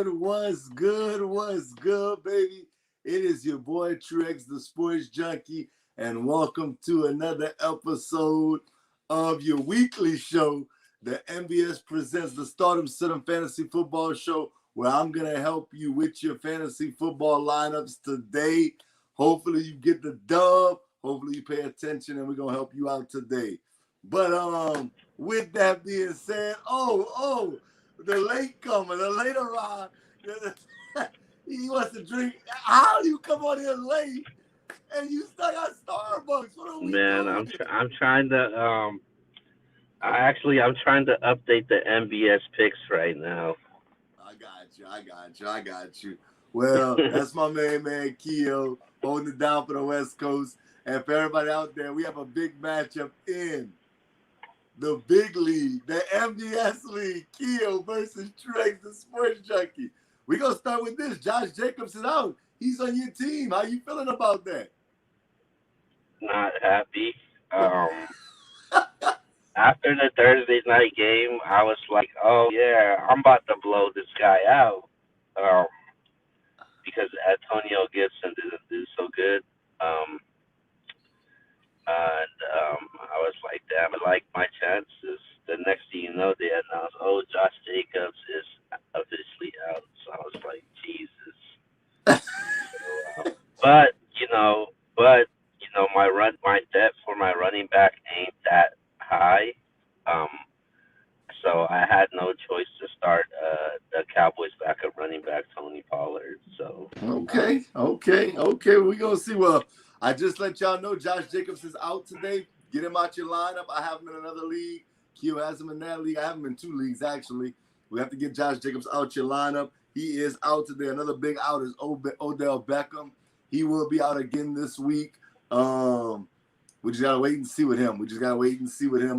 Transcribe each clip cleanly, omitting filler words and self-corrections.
What's good, baby? It is your boy Trex, the Sports Junkie, and welcome to another episode of your weekly show. The NBS presents the Stardom Sit-'em Fantasy Football Show, where I'm going to help you with your fantasy football lineups today. Hopefully you get the dub. Hopefully you pay attention, and we're going to help you out today. But with that being said, the late comer, the later on, he wants to drink. How do you come on here late and you stuck at Starbucks? What are we Man, doing? I'm trying to I'm trying to update the NBS picks right now. I got you. Well, that's my main man Keo holding it down for the West Coast. And for everybody out there, we have a big matchup in the big league, the NBS league. Keo versus Trex, the Sports Junkie. We're going to start with this. Josh Jacobs is out. He's on your team. How you feeling about that? Not happy. After the Thursday night game, I was like, oh yeah, I'm about to blow this guy out. Because Antonio Gibson didn't do so good. I was like, damn, I like my chances. The next thing you know, they announced, oh, Josh Jacobs is officially out. So I was like, Jesus. But my depth for my running back ain't that high. So I had no choice to start the Cowboys backup running back Tony Pollard. So Okay. We're gonna see. Well, I just let y'all know Josh Jacobs is out today. Get him out your lineup. I have him in another league. Q has him in that league. I have him in 2 leagues actually. We have to get Josh Jacobs out your lineup. He is out today. Another big out is Odell Beckham. He will be out again this week. We just gotta wait and see with him.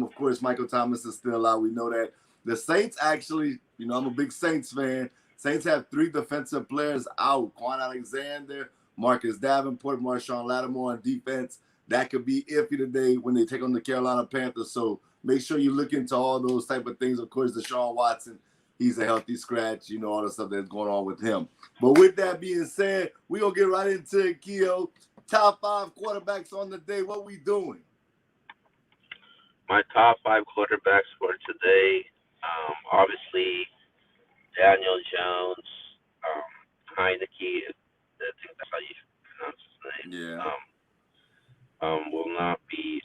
Of course, Michael Thomas is still out. We know that. The Saints actually, I'm a big Saints fan. Saints have 3 defensive players out. Quan Alexander, Marcus Davenport, Marshawn Lattimore on defense. That could be iffy today when they take on the Carolina Panthers. So make sure you look into all those type of things. Of course, Deshaun Watson, he's a healthy scratch. All the stuff that's going on with him. But with that being said, we're going to get right into it, Keo. Top 5 quarterbacks on the day. What we doing? my top 5 quarterbacks for today, obviously Daniel Jones, Heineke, I think that's how you pronounce his name. Yeah. Will not be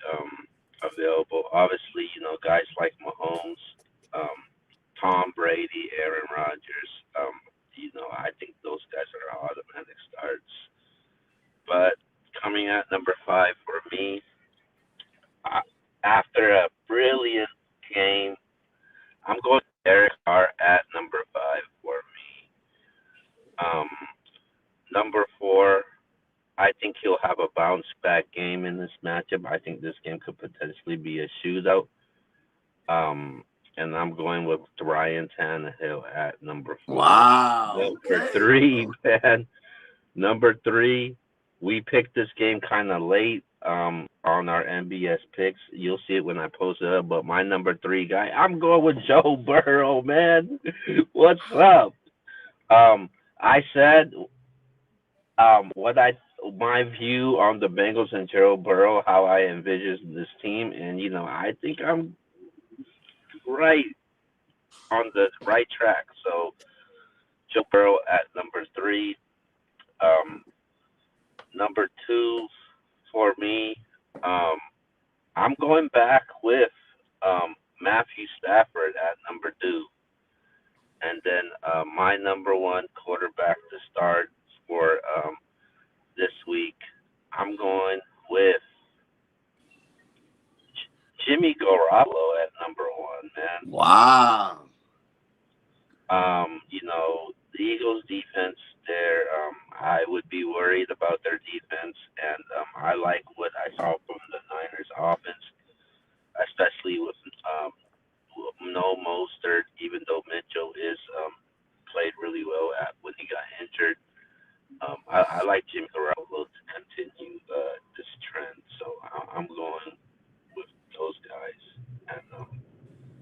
available. Obviously, guys like Mahomes, Tom Brady, Aaron Rodgers. I think those guys are automatic starts. But coming at number 5 for me, after a brilliant game, I'm going Derek Carr at number 5 for me. Number 4, I think he'll have a bounce back game in this matchup. I think this game could potentially be a shootout. And I'm going with Ryan Tannehill at number 4. Wow. Number 3, man. Number 3, we picked this game kind of late on our NBS picks. You'll see it when I post it up. But my number 3 guy, I'm going with Joe Burrow, man. What's up? I said my view on the Bengals and Joe Burrow, how I envision this team, and I think I'm right on the right track. So Joe Burrow at number 3. Number 2 for me, I'm going back with Matthew Stafford at number 2. And then my number 1 quarterback to start for this week, I'm going with Jimmy Garoppolo at number 1, man. Wow. The Eagles defense there, I would be worried about their defense, and I like what I saw from the Niners offense, especially with no Mostert, even though Mitchell is played really well when he got injured. I like Jimmy Garoppolo to continue this trend, so I'm going with those guys. And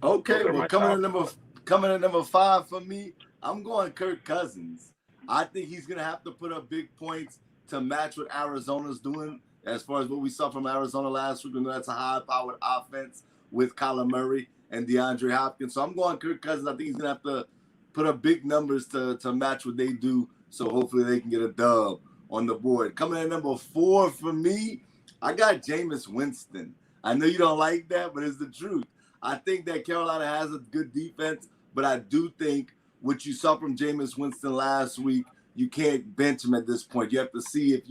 Okay, well, coming at number 5 for me, I'm going Kirk Cousins. I think he's going to have to put up big points to match what Arizona's doing as far as what we saw from Arizona last week. We know that's a high-powered offense with Kyler Murray and DeAndre Hopkins. So I'm going Kirk Cousins. I think he's going to have to put up big numbers to match what they do. So hopefully they can get a dub on the board. Coming in at number 4 for me, I got Jameis Winston. I know you don't like that, but it's the truth. I think that Carolina has a good defense, but I do think what you saw from Jameis Winston last week, you can't bench him at this point. You have to see if,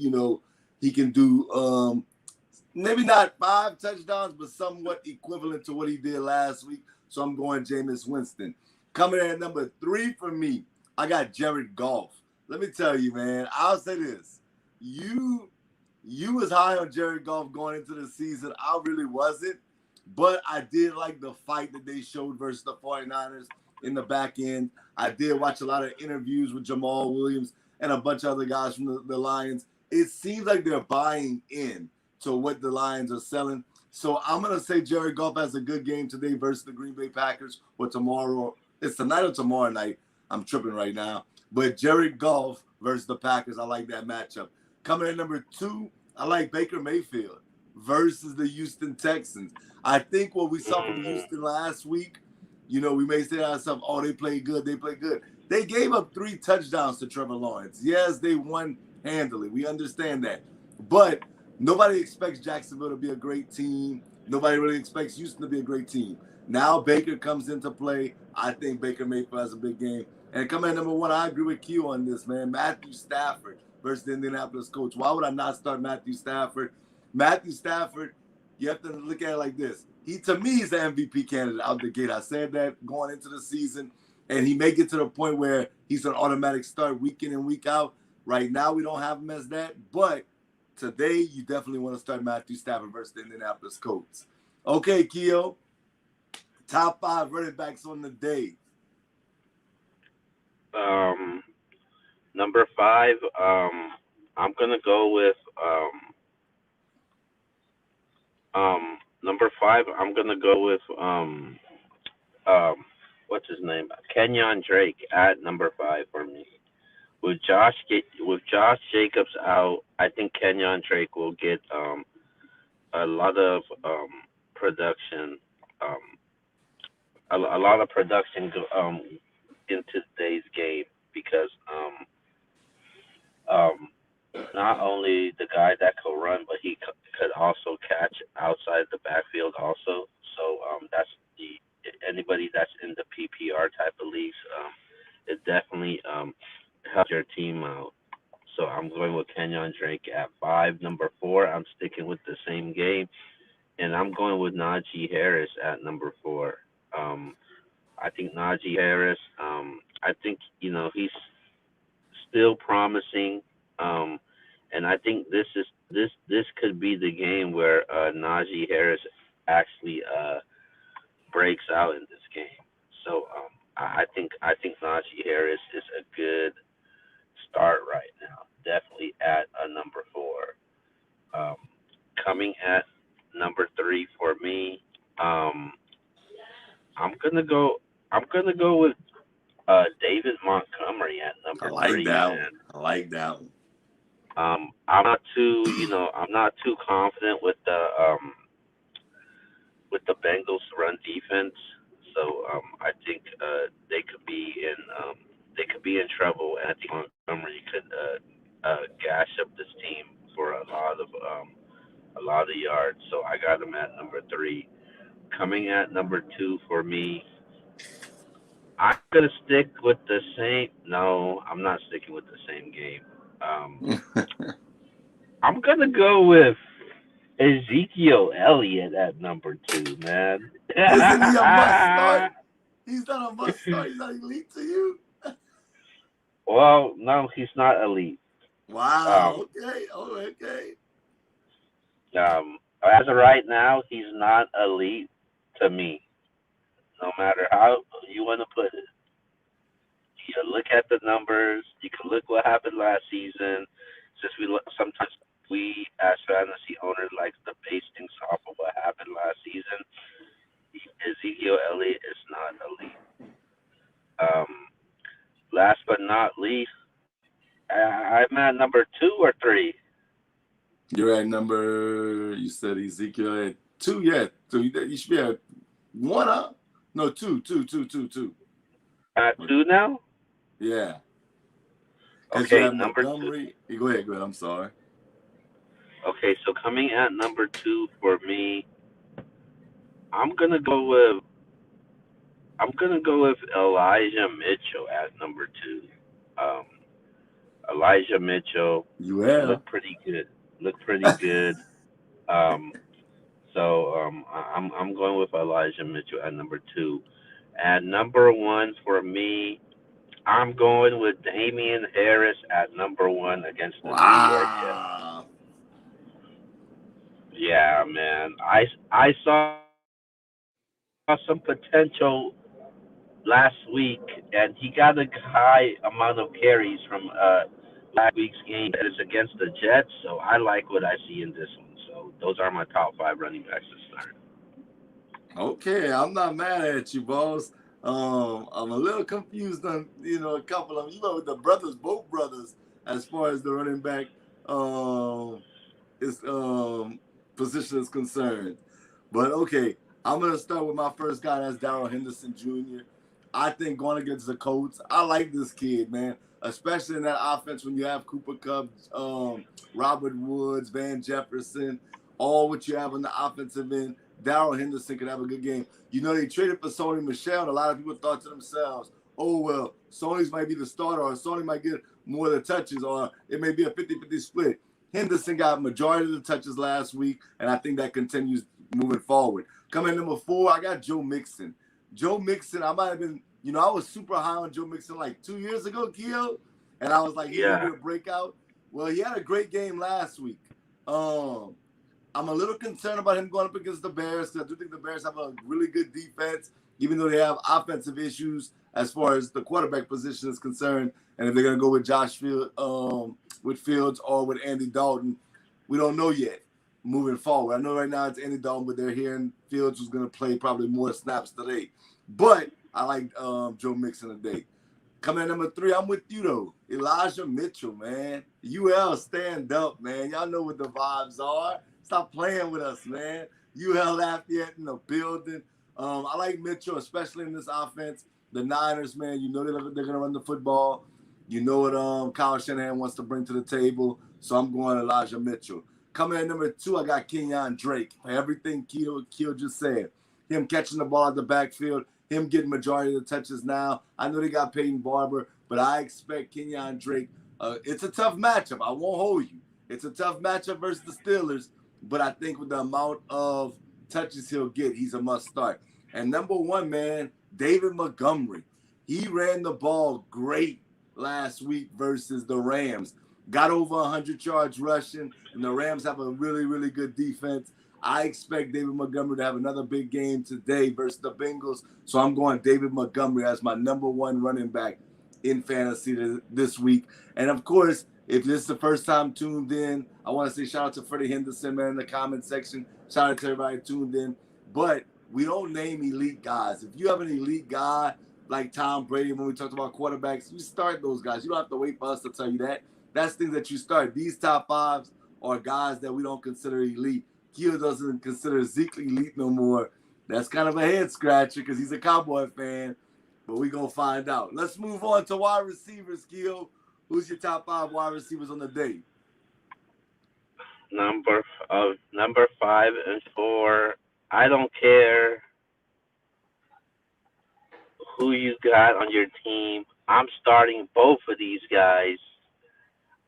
he can do maybe not 5 touchdowns, but somewhat equivalent to what he did last week. So I'm going Jameis Winston. Coming in at number 3 for me, I got Jared Goff. Let me tell you, man, I'll say this. You was high on Jared Goff going into the season. I really wasn't. But I did like the fight that they showed versus the 49ers in the back end. I did watch a lot of interviews with Jamal Williams and a bunch of other guys from the Lions. It seems like they're buying in to what the Lions are selling. So I'm going to say Jared Goff has a good game today versus the Green Bay Packers or tomorrow. It's tonight or tomorrow night. I'm tripping right now. But Jared Goff versus the Packers, I like that matchup. Coming in number 2, I like Baker Mayfield versus the Houston Texans. I think what we saw from Houston last week, we may say to ourselves, oh, they played good. They gave up 3 touchdowns to Trevor Lawrence. Yes, they won handily. We understand that. But nobody expects Jacksonville to be a great team. Nobody really expects Houston to be a great team. Now Baker comes into play. I think Baker Mayfield has a big game. And coming in number 1, I agree with Q on this, man. Matthew Stafford versus the Indianapolis Colts. Why would I not start Matthew Stafford? Matthew Stafford, you have to look at it like this. To me, he's the MVP candidate out the gate. I said that going into the season, and he may get to the point where he's an automatic start week in and week out. Right now, we don't have him as that, but today, you definitely want to start Matthew Stafford versus the Indianapolis Colts. Okay, Keo, top 5 running backs on the day. Number 5, I'm gonna go with number 5. I'm gonna go with what's his name? Kenyon Drake at number 5 for me. With Josh Jacobs out, I think Kenyon Drake will get a lot of production, a lot of production into today's game because not only the guy that could run, but he could also catch outside the backfield also. So that's anybody that's in the PPR type of leagues, it definitely helps your team out. So I'm going with Kenyon Drake at 5. Number 4, I'm sticking with the same game, and I'm going with Najee Harris at number 4. I think Najee Harris. I think he's still promising, and I think this could be the game where Najee Harris actually breaks out in this game. So I think Najee Harris is a good start right now. Definitely at a number 4. Coming at number 3 for me, I'm gonna go with David Montgomery at number 3. I like that one. I'm not too confident with the Bengals run defense. So I think they could be in trouble, and I think Montgomery could gash up this team for a lot of yards. So I got him at number 3. Coming at number 2 for me, I'm gonna stick with the same. No, I'm not sticking with the same game. I'm gonna go with Ezekiel Elliott at number 2, man. Isn't he a must start? He's not a must start. He's not elite to you. Well, no, he's not elite. Wow. Okay. As of right now, he's not elite to me. No matter how you want to put it. You look at the numbers. You can look what happened last season. Sometimes we as fantasy owners like to base things off of what happened last season. Ezekiel Elliott is not elite. last but not least, I'm at number 2 or 3. You're at number. You said Ezekiel at 2. Yeah, so you should be at 1. Huh? No, 2. At 2 now? Yeah. Because you Okay, have number 2. Montgomery. Go ahead. I'm sorry. Okay, so coming at number 2 for me, I'm gonna go with Elijah Mitchell at number 2. Um, Elijah Mitchell You have. looked pretty good. Um, I'm going with Elijah Mitchell at number 2. At number 1 for me, I'm going with Damian Harris at number 1 against the New York Jets. Wow. Yeah, man. I saw some potential last week, and he got a high amount of carries from last week's game that is against the Jets. So I like what I see in this one. So those are my top 5 running backs to start. Okay, I'm not mad at you, boss. I'm a little confused on a couple of them. The brothers, both brothers, as far as the running back is position is concerned. But okay, I'm gonna start with my first guy. That's Daryl Henderson Jr. I think going against the Colts, I like this kid, man. Especially in that offense when you have Cooper Kupp, Robert Woods, Van Jefferson, all what you have on the offensive end. Daryl Henderson could have a good game. They traded for Sony Michel, and a lot of people thought to themselves, oh, well, Sony's might be the starter, or Sony might get more of the touches, or it may be a 50-50 split. Henderson got majority of the touches last week, and I think that continues moving forward. Coming number 4, I got Joe Mixon. Joe Mixon, I might have been, I was super high on Joe Mixon like 2 years ago, Keo, and I was like, he's going to be a breakout. Well, he had a great game last week. I'm a little concerned about him going up against the Bears because I do think the Bears have a really good defense, even though they have offensive issues as far as the quarterback position is concerned. And if they're going to go with with Fields or with Andy Dalton, we don't know yet moving forward. I know right now it's Andy Dalton, but they're hearing Fields was going to play probably more snaps today. But I like Joe Mixon today. Coming at number 3, I'm with you, though. Elijah Mitchell, man. UL, stand up, man. Y'all know what the vibes are. Stop playing with us, man. UL Lafayette in the building. I like Mitchell, especially in this offense. The Niners, man, they're going to run the football. You know what Kyle Shanahan wants to bring to the table. So I'm going Elijah Mitchell. Coming at number 2, I got Kenyon Drake. Everything Keel just said. Him catching the ball at the backfield. Him getting majority of the touches now. I know they got Peyton Barber, but I expect Kenyon Drake. It's a tough matchup. I won't hold you. It's a tough matchup versus the Steelers, but I think with the amount of touches he'll get, he's a must start. And number 1, man, David Montgomery. He ran the ball great last week versus the Rams. Got over 100 yards rushing, and the Rams have a really, really good defense. I expect David Montgomery to have another big game today versus the Bengals. So I'm going David Montgomery as my number 1 running back in fantasy this week. And, of course, if this is the first time tuned in, I want to say shout out to Freddie Henderson, man, in the comment section. Shout out to everybody tuned in. But we don't name elite guys. If you have an elite guy like Tom Brady, when we talked about quarterbacks, you start those guys. You don't have to wait for us to tell you that. That's things that you start. These top 5s are guys that we don't consider elite. Keo doesn't consider Ezekiel elite no more. That's kind of a head scratcher because he's a Cowboy fan, but we're going to find out. Let's move on to wide receivers, Keo. Who's your top 5 wide receivers on the day? Number 5 and 4. I don't care who you got on your team. I'm starting both of these guys.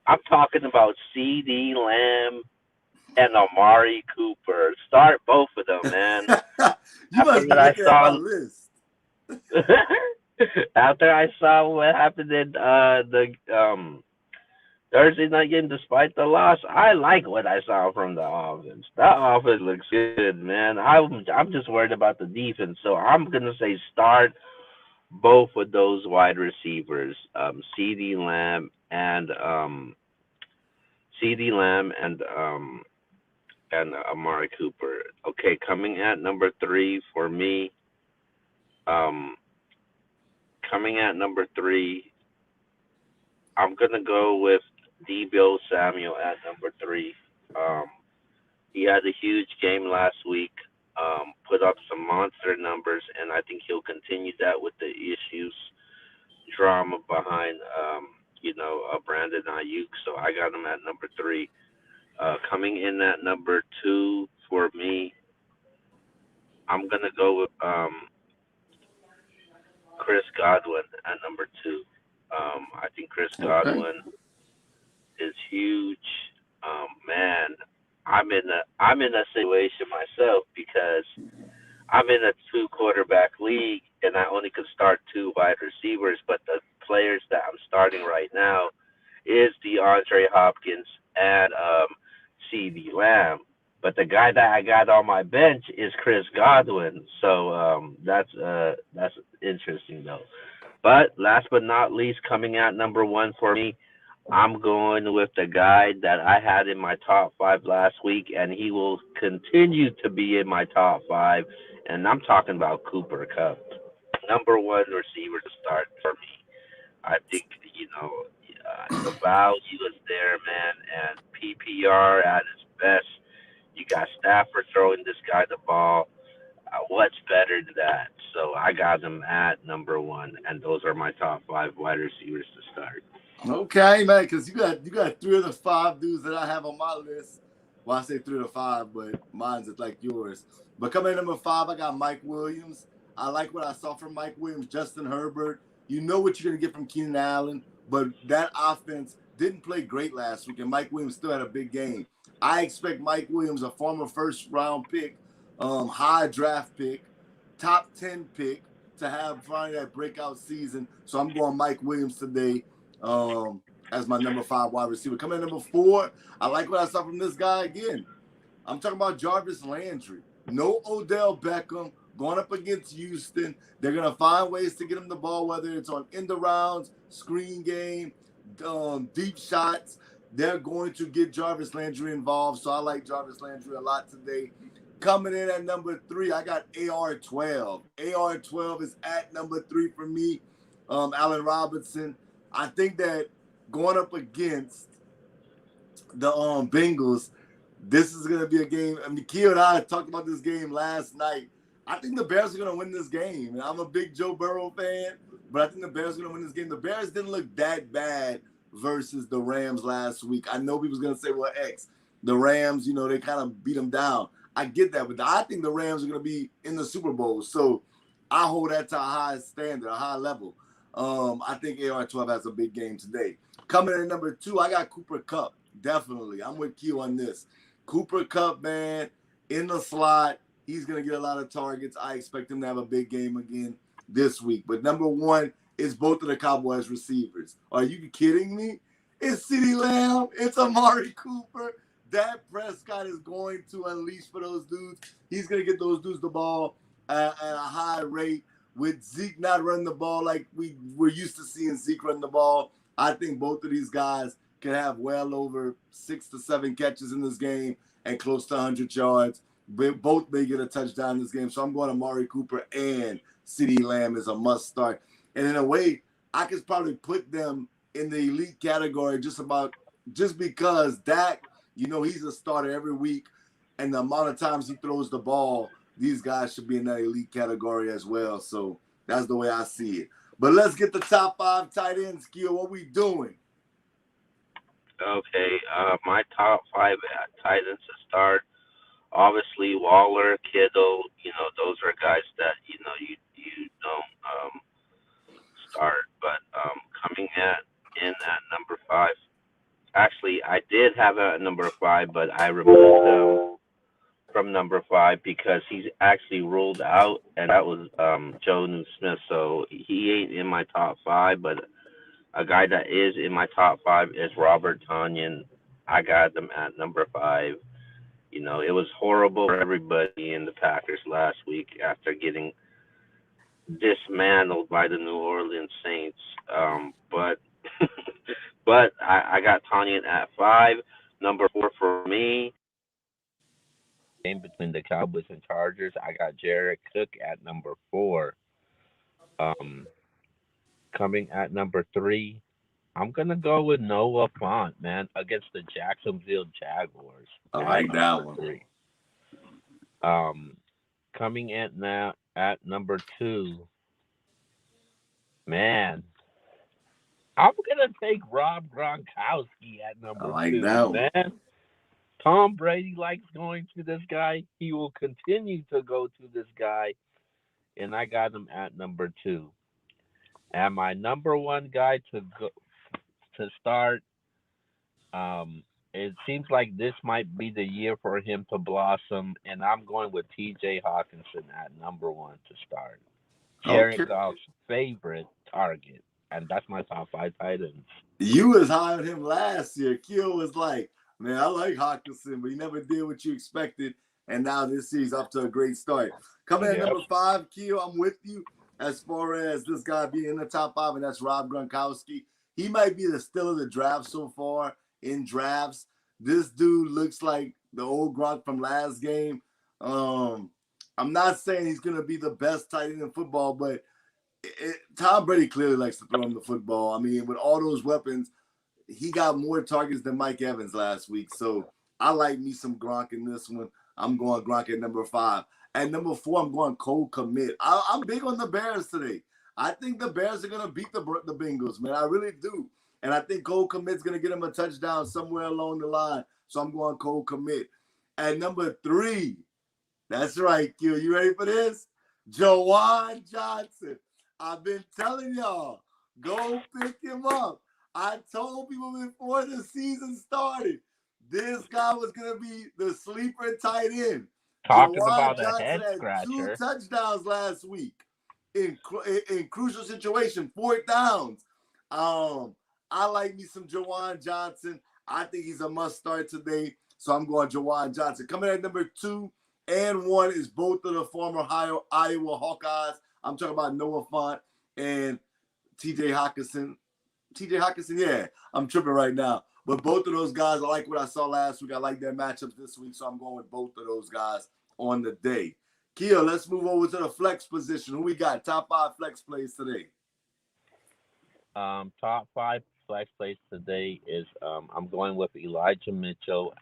I'm talking about C.D. Lamb and Amari Cooper. Start both of them, man. You must be looking at my list. After I saw what happened in the Thursday night game, despite the loss, I like what I saw from the offense. That offense looks good, man. I'm just worried about the defense, so I'm gonna say start both of those wide receivers, C.D. Lamb and Amari Cooper. Okay, coming at number 3 for me. Coming at number 3, I'm gonna go with Debo Samuel at number 3. Um, he had a huge game last week. Put up some monster numbers, and I think he'll continue that with the issues, drama behind, Brandon Ayuk. So I got him at number 3. Coming in at number 2 for me, I'm gonna go with Chris Godwin at number 2. I think Chris Okay. Godwin is huge. Man, I'm in a situation myself because I'm in a 2 quarterback league and I only could start 2 wide receivers, but the players that I'm starting right now is DeAndre Hopkins and CD Lamb. But the guy that I got on my bench is Chris Godwin, so that's interesting though. But last but not least, coming out number 1 for me, I'm going with the guy that I had in my top 5 last week, and he will continue to be in my top 5. And I'm talking about Cooper Cup, number 1 receiver to start for me. I think the value is there, man, and PPR at its best. You got Stafford throwing this guy the ball. What's better than that? So I got him at number 1, and those are my top 5 wide receivers to start. Okay, man, because you got 3 of the 5 dudes that I have on my list. Well, I say 3 of the 5, but mine's is like yours. But coming in number 5, I got Mike Williams. I like what I saw from Mike Williams, Justin Herbert. You know what you're gonna get from Keenan Allen, but that offense didn't play great last week, and Mike Williams still had a big game. I expect Mike Williams, a former first round pick, high draft pick, top 10 pick, to have finally that breakout season. So I'm going Mike Williams today, as my number 5 wide receiver. Coming in number 4, I like what I saw from this guy again. I'm talking about Jarvis Landry. No Odell Beckham going up against Houston. They're going to find ways to get him the ball, whether it's on end arounds, screen game, deep shots. They're going to get Jarvis Landry involved. So I like Jarvis Landry a lot today. Coming in at number 3, I got AR-12. AR-12 is at number 3 for me. Allen Robinson. I think that going up against the Bengals, this is going to be a game. I mean, Keo and I talked about this game last night. I think the Bears are going to win this game. And I'm a big Joe Burrow fan, but I think the Bears are going to win this game. The Bears didn't look that bad versus the Rams last week. I know people's going to say, well, the Rams, they kind of beat them down. I get that, but I think the Rams are going to be in the Super Bowl. So I hold that to a high standard, a high level. I think AR-12 has a big game today. Coming in at number 2, I got Cooper Kupp. Definitely. I'm with Q on this. Cooper Kupp, man, in the slot. He's going to get a lot of targets. I expect him to have a big game again this week. But number 1 is both of the Cowboys receivers. Are you kidding me? It's CeeDee Lamb. It's Amari Cooper. Dak Prescott is going to unleash for those dudes. He's going to get those dudes the ball at a high rate. With Zeke not running the ball like we're used to seeing Zeke run the ball, I think both of these guys can have well over 6 to 7 catches in this game and close to 100 yards. But both may get a touchdown in this game. So I'm going to Amari Cooper and CeeDee Lamb is a must start. And in a way, I could probably put them in the elite category just because Dak, he's a starter every week. And the amount of times he throws the ball, these guys should be in that elite category as well. So that's the way I see it. But let's get the top 5 tight ends, Gil. What we doing? Okay, my top 5 tight ends to start. Obviously, Waller, Kittle. Those are guys that you don't start. But coming in at number 5. Actually, I did have a number 5, but I removed him from number 5 because he's actually ruled out, and that was Joe Smith. So he ain't in my top 5, but a guy that is in my top 5 is Robert Tonyan. I got them at number 5. It was horrible for everybody in the Packers last week after getting dismantled by the New Orleans Saints. But but I got Tonyan at 5. Number 4 for me. Game between the Cowboys and Chargers. I got Jared Cook at number 4. Um, Coming at number 3. I'm gonna go with Noah Fant, man, against the Jacksonville Jaguars I at like that number one. 3. Um, coming in now at number 2, man, I'm gonna take Rob Gronkowski at I number like 2, that one. man. Tom Brady likes going to this guy. He will continue to go to this guy, and I got him at number 2. And my number 1 guy to start. It seems like this might be the year for him to blossom, and I'm going with T.J. Hawkinson at number 1 to start. Okay. Jared Goff's favorite target, and that's my top 5 tight ends. You was high on him last year. Keel was like, man, I like Hawkinson, but he never did what you expected. And now this season's off to a great start. Coming at Yep. number 5, Keel, I'm with you as far as this guy being in the top 5, and that's Rob Gronkowski. He might be the steal of the draft so far in drafts. This dude looks like the old Gronk from last game. I'm not saying he's going to be the best tight end in football, but Tom Brady clearly likes to throw him the football. I mean, with all those weapons, he got more targets than Mike Evans last week. So I like me some Gronk in this one. I'm going Gronk at number 5. At number 4, I'm going Cole Kmet. I'm big on the Bears today. I think the Bears are going to beat the Bengals, man. I really do. And I think Cole Kmet's going to get him a touchdown somewhere along the line. So I'm going Cole Kmet. At number 3, that's right, Q. You ready for this? Jawan Johnson. I've been telling y'all, go pick him up. I told people before the season started, this guy was going to be the sleeper tight end. Talking Jawan about a Johnson head had 2 scratcher. touchdowns last week in crucial situation, 4th downs. I like me some Jawan Johnson. I think he's a must start today, so I'm going Jawan Johnson. Coming at number 2 and 1 is both of the former Iowa Hawkeyes. I'm talking about Noah Fant and T.J. Hawkinson. T.J. Hawkinson, yeah, I'm tripping right now. But both of those guys, I like what I saw last week. I like their matchups this week, so I'm going with both of those guys on the day. Kia, let's move over to the flex position. Who we got? Top 5 flex plays today. Top 5 flex plays today is I'm going with Elijah Mitchell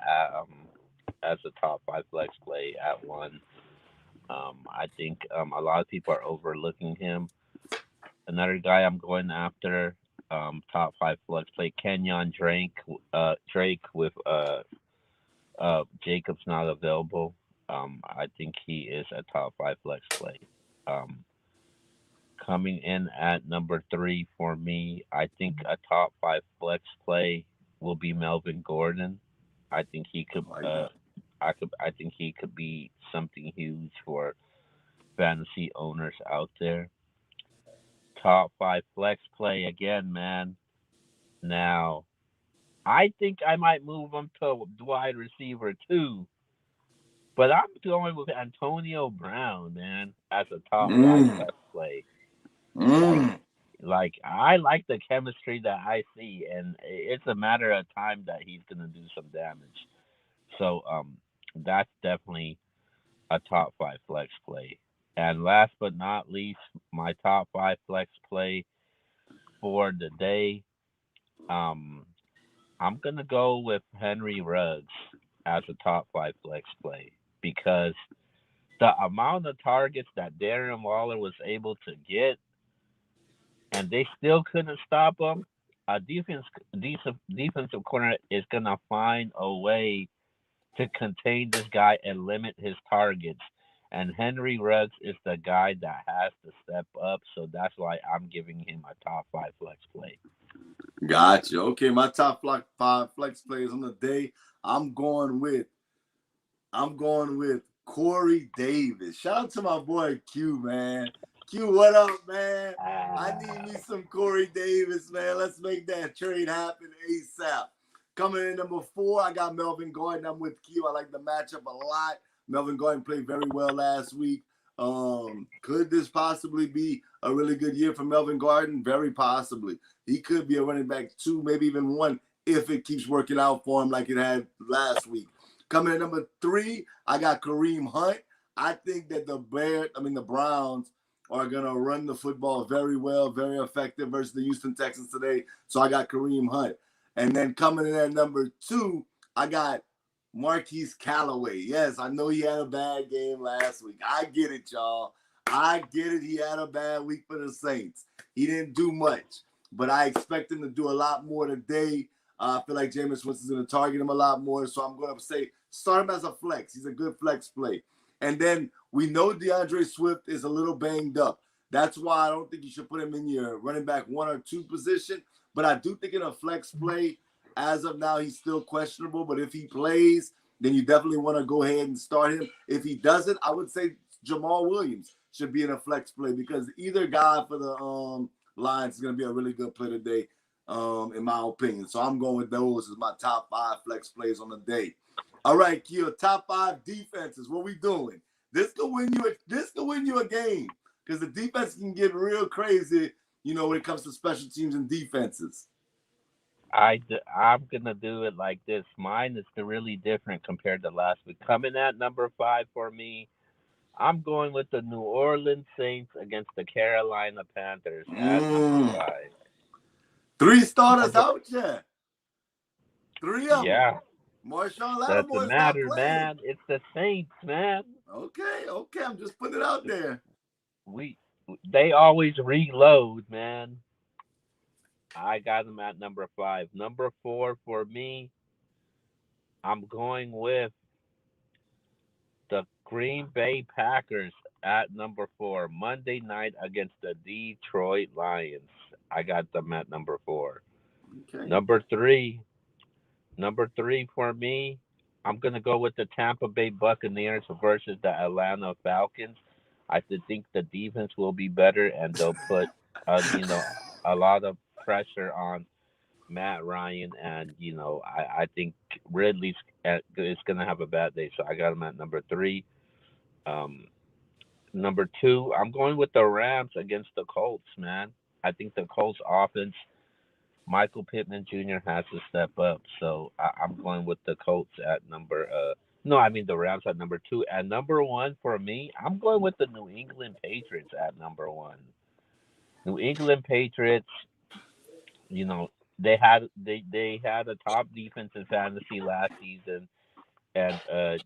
as a top 5 flex play at 1. I think a lot of people are overlooking him. Another guy I'm going after, top 5 flex play, Kenyon Drake. Drake with Jacobs not available. I think he is a top 5 flex play. Coming in at number 3 for me, I think a top 5 flex play will be Melvin Gordon. I think he could. I think he could be something huge for fantasy owners out there. Top 5 flex play again, man. Now, I think I might move him to wide receiver too, but I'm going with Antonio Brown, man, as a top 5 flex play. Like I like the chemistry that I see, and it's a matter of time that he's gonna do some damage. So that's definitely a top 5 flex play. And last but not least, my top 5 flex play for the day. I'm gonna go with Henry Ruggs as a top 5 flex play because the amount of targets that Darren Waller was able to get, and they still couldn't stop him. A defensive corner is gonna find a way to contain this guy and limit his targets. And Henry Ruggs is the guy that has to step up, so that's why I'm giving him a top 5 flex play. Gotcha. Okay, my top 5 flex plays on the day. I'm going with Corey Davis. Shout out to my boy Q, man. Q, what up, man? I need me some Corey Davis, man. Let's make that trade happen ASAP. Coming in number 4, I got Melvin Gordon. I'm with Q. I like the matchup a lot. Melvin Gordon played very well last week. Could this possibly be a really good year for Melvin Gordon? Very possibly. He could be a running back 2, maybe even 1, if it keeps working out for him like it had last week. Coming in number 3, I got Kareem Hunt. I think that the Browns are going to run the football very well, very effective versus the Houston Texans today. So I got Kareem Hunt. And then coming in at number 2, I got Marquise Callaway. Yes, I know he had a bad game last week. I get it, y'all. I get it. He had a bad week for the Saints. He didn't do much, but I expect him to do a lot more today. I feel like Jameis Winston's going to target him a lot more, so I'm going to say start him as a flex. He's a good flex play. And then we know DeAndre Swift is a little banged up. That's why I don't think you should put him in your running back 1 or 2 position. But I do think in a flex play, as of now, he's still questionable. But if he plays, then you definitely want to go ahead and start him. If he doesn't, I would say Jamal Williams should be in a flex play because either guy for the Lions is going to be a really good play today, in my opinion. So I'm going with those as my top 5 flex plays on the day. All right, Keo, top 5 defenses. What we doing? This could win you a game because the defense can get real crazy, when it comes to special teams and defenses. I'm going to do it like this. Mine is really different compared to last week. Coming at number 5 for me, I'm going with the New Orleans Saints against the Carolina Panthers at number 5. 3 starters out there. 3 of them. Yeah. Marshawn Lattimore's not playing. Man. It's the Saints, man. Okay. I'm just putting it out there. They always reload, man. I got them at number 5. Number 4 for me, I'm going with the Green Bay Packers at number 4. Monday night against the Detroit Lions. I got them at number 4. Okay. Number 3 for me, I'm going to go with the Tampa Bay Buccaneers versus the Atlanta Falcons. I think the defense will be better, and they'll put, a lot of pressure on Matt Ryan, and I think Ridley's is going to have a bad day, so I got him at number 3. Number 2, I'm going with the Rams against the Colts, man. I think the Colts offense, Michael Pitman Jr. has to step up, so I'm going with the Colts at the Rams at number 2. At number 1 for me, I'm going with the New England Patriots at number 1. New England Patriots, they had a top defense in fantasy last season, and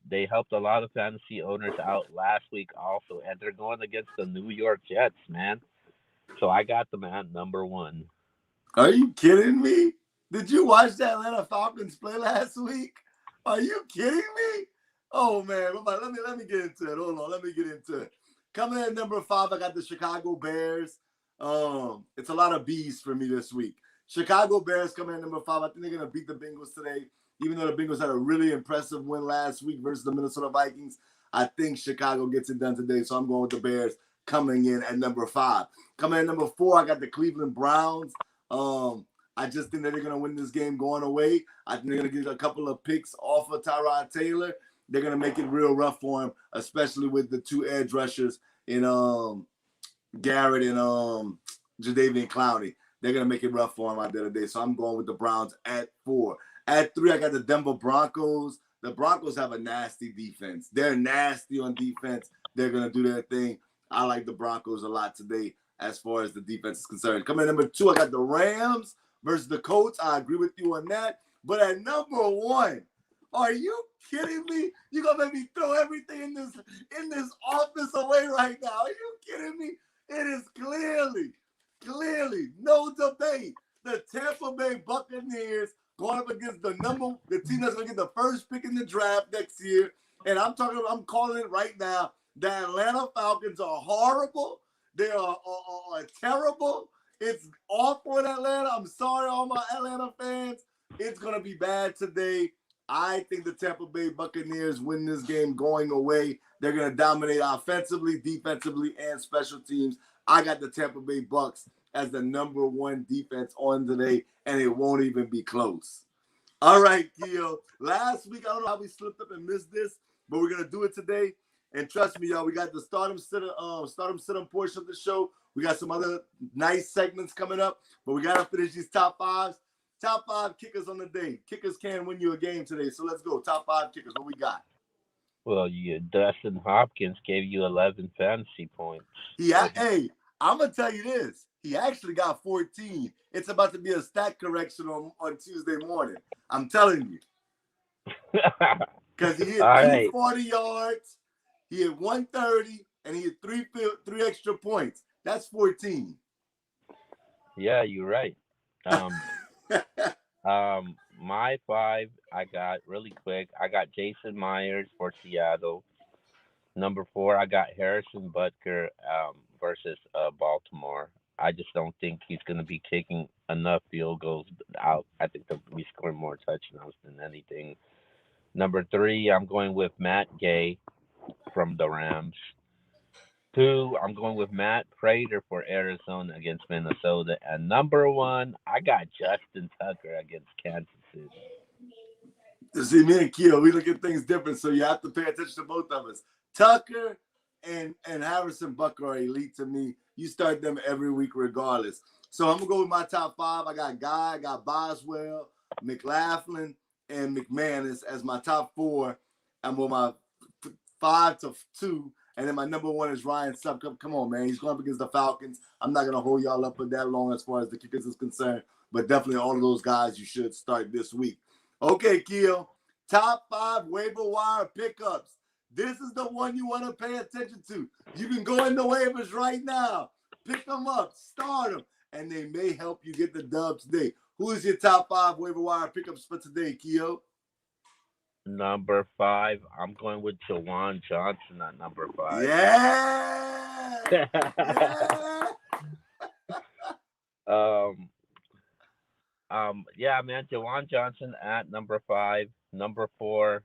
they helped a lot of fantasy owners out last week also, and they're going against the New York Jets, man. So I got them at number 1. Are you kidding me? Did you watch the Atlanta Falcons play last week? Are you kidding me? Oh, man. Let me get into it. Hold on. Let me get into it. Coming in at number 5, I got the Chicago Bears. It's a lot of B's for me this week. Chicago Bears coming in at number 5. I think they're going to beat the Bengals today. Even though the Bengals had a really impressive win last week versus the Minnesota Vikings, I think Chicago gets it done today. So I'm going with the Bears coming in at number 5. Coming in at number 4, I got the Cleveland Browns. I just think that they're going to win this game going away. I think they're going to get a couple of picks off of Tyrod Taylor. They're going to make it real rough for him, especially with the 2 edge rushers in Garrett and Jadeveon Clowney. They're going to make it rough for him out there today. So I'm going with the Browns at 4. At 3, I got the Denver Broncos. The Broncos have a nasty defense. They're nasty on defense. They're going to do their thing. I like the Broncos a lot today as far as the defense is concerned. Coming in number 2, I got the Rams versus the Colts. I agree with you on that. But at number 1, are you kidding me? You're going to make me throw everything in this office away right now. Are you kidding me? It is clearly, no debate. The Tampa Bay Buccaneers going up against the team that's going to get the first pick in the draft next year. And I'm calling it right now. The Atlanta Falcons are horrible. They are terrible. It's awful in Atlanta. I'm sorry, all my Atlanta fans. It's going to be bad today. I think the Tampa Bay Buccaneers win this game going away. They're going to dominate offensively, defensively, and special teams. I got the Tampa Bay Bucs as the number 1 defense on today, and it won't even be close. All right, Gio. Last week, I don't know how we slipped up and missed this, but we're going to do it today. And trust me, y'all, we got the stardom sit-em portion of the show. We got some other nice segments coming up, but we got to finish these top 5s. Top 5 kickers on the day. Kickers can win you a game today, so let's go. Top 5 kickers. What we got? Well, Dustin Hopkins gave you 11 fantasy points. Hey, I'm gonna tell you this. He actually got 14. It's about to be a stat correction on Tuesday morning. I'm telling you. Because he hit 240 yards, he hit 130, and he hit three extra points. That's 14. Yeah, you're right. My 5, I got really quick. I got Jason Myers for Seattle. Number 4, I got Harrison Butker versus Baltimore. I just don't think he's going to be kicking enough field goals out. I think they'll be scoring more touchdowns than anything. Number 3, I'm going with Matt Gay from the Rams. 2, I'm going with Matt Prater for Arizona against Minnesota. And number 1, I got Justin Tucker against Kansas City. See, me and Keo, we look at things different, so you have to pay attention to both of us. Tucker and Harrison Butker are elite to me. You start them every week regardless. So I'm going to go with my top 5. I got Guy, I got Boswell, McLaughlin, and McManus as my top 4. I'm with my 5 to 2. And then my number 1 is Ryan Suckup. Come on, man. He's going up against the Falcons. I'm not going to hold y'all up for that long as far as the kickers is concerned. But definitely all of those guys you should start this week. Okay, Keo. Top 5 waiver wire pickups. This is the one you want to pay attention to. You can go in the waivers right now. Pick them up. Start them. And they may help you get the dub today. Who is your top 5 waiver wire pickups for today, Keo? Number 5, I'm going with Jawan Johnson at number 5. Yeah. Yeah, man, Jawan Johnson at number 5. Number 4,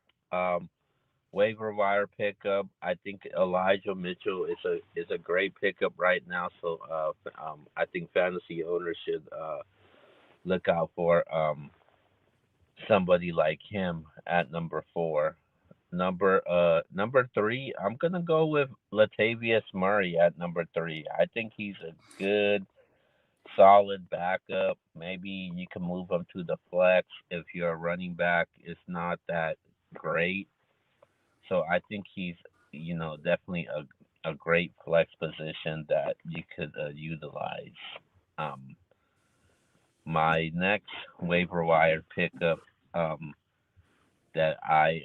waiver wire pickup. I think Elijah Mitchell is a great pickup right now. So I think fantasy owners should look out for somebody like him at number 4. Number 3, I'm gonna go with Latavius Murray at number 3. I think he's a good, solid backup. Maybe you can move him to the flex if your running back is not that great. So I think he's, definitely a great flex position that you could utilize. My next waiver wire pickup that I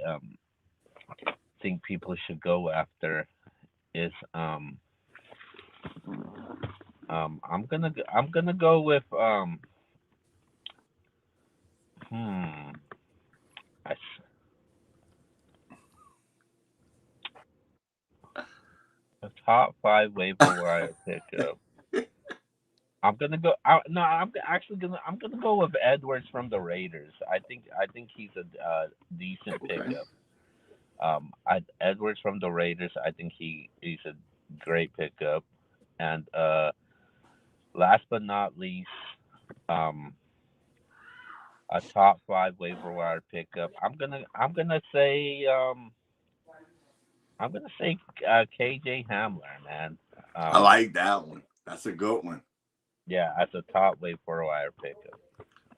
think people should go after is I'm gonna go with a top 5 waiver wire pickup. I'm gonna go. I'm gonna go with Edwards from the Raiders. I think he's a decent pickup. Edwards from the Raiders. I think he's a great pickup. And last but not least, a top 5 waiver wire pickup. I'm gonna say KJ Hamler, man. I like that one. That's a good one. Yeah, that's a top waiver wire pickup.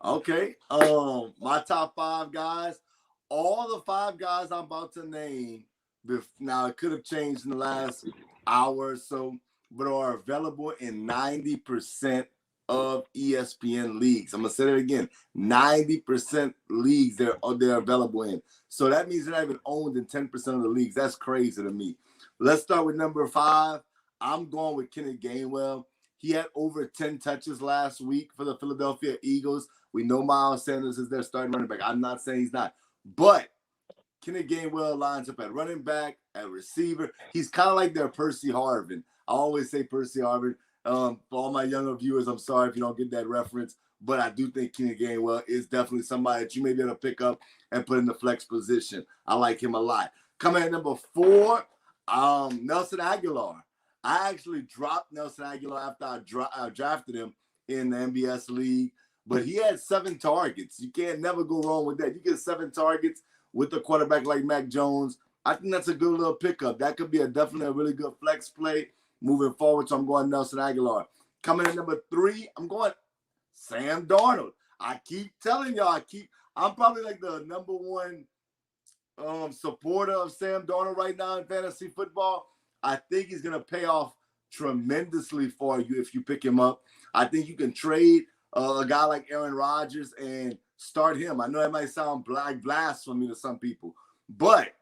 Okay. My top 5 guys. All the 5 guys I'm about to name. Now it could have changed in the last hour or so, but are available in 90% of ESPN leagues. I'm gonna say that again. 90% leagues they're available in. So that means they're not even owned in 10% of the leagues. That's crazy to me. Let's start with number 5. I'm going with Kenny Gainwell. He had over 10 touches last week for the Philadelphia Eagles. We know Miles Sanders is their starting running back. I'm not saying he's not, but Kenny Gainwell lines up at running back, at receiver. He's kind of like their Percy Harvin. I always say Percy Harvin. For all my younger viewers, I'm sorry if you don't get that reference, but I do think Kenny Gainwell is definitely somebody that you may be able to pick up and put in the flex position. I like him a lot. Coming at number 4, Nelson Aguilar. I actually dropped Nelson Aguilar after I drafted him in the NBS league, but he had 7 targets. You can't never go wrong with that. You get 7 targets with a quarterback like Mac Jones. I think that's a good little pickup. That could be definitely a really good flex play moving forward. So I'm going Nelson Aguilar. Coming in number 3, I'm going Sam Darnold. I keep telling y'all, I'm probably like the number 1 supporter of Sam Darnold right now in fantasy football, I think he's going to pay off tremendously for you if you pick him up. I think you can trade a guy like Aaron Rodgers and start him. I know that might sound like blasphemy to some people, but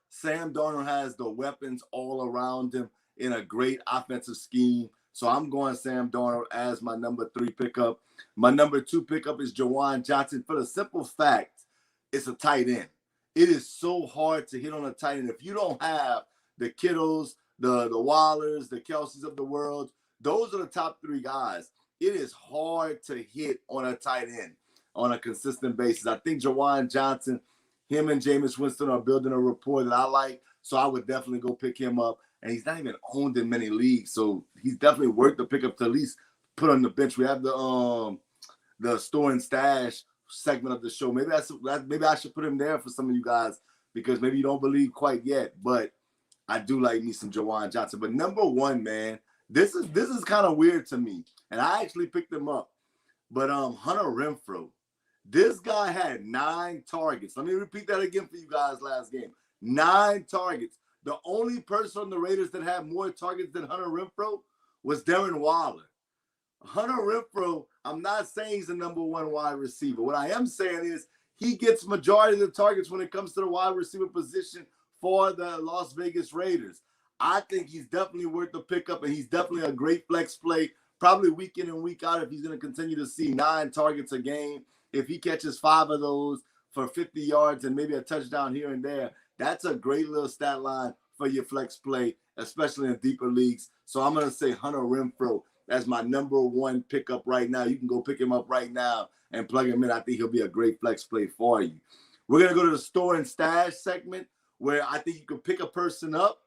Sam Darnold has the weapons all around him in a great offensive scheme. So I'm going Sam Darnold as my number 3 pickup. My number 2 pickup is Juwan Johnson for the simple fact it's a tight end. It is so hard to hit on a tight end. If you don't have the Kittles, the Wallers, the Kelseys of the world, those are the top 3 guys. It is hard to hit on a tight end on a consistent basis. I think Juwan Johnson, him and Jameis Winston are building a rapport that I like, so I would definitely go pick him up. And he's not even owned in many leagues, so he's definitely worth the pickup to at least put on the bench. We have the store and stash segment of the show. Maybe I should put him there for some of you guys because maybe you don't believe quite yet, but I do like me some Juwan Johnson. But number 1, man, this is kind of weird to me, and I actually picked him up. But Hunter Renfrow, this guy had 9 targets. Let me repeat that again for you guys last game. 9 targets. The only person on the Raiders that had more targets than Hunter Renfrow was Darren Waller. Hunter Renfrow, I'm not saying he's the number 1 wide receiver. What I am saying is he gets majority of the targets when it comes to the wide receiver position for the Las Vegas Raiders. I think he's definitely worth the pickup, and he's definitely a great flex play, probably week in and week out if he's going to continue to see 9 targets a game. If he catches 5 of those for 50 yards and maybe a touchdown here and there, that's a great little stat line for your flex play, especially in deeper leagues. So I'm going to say Hunter Renfrow as my number 1 pickup right now. You can go pick him up right now and plug him in. I think he'll be a great flex play for you. We're going to go to the store and stash segment where I think you can pick a person up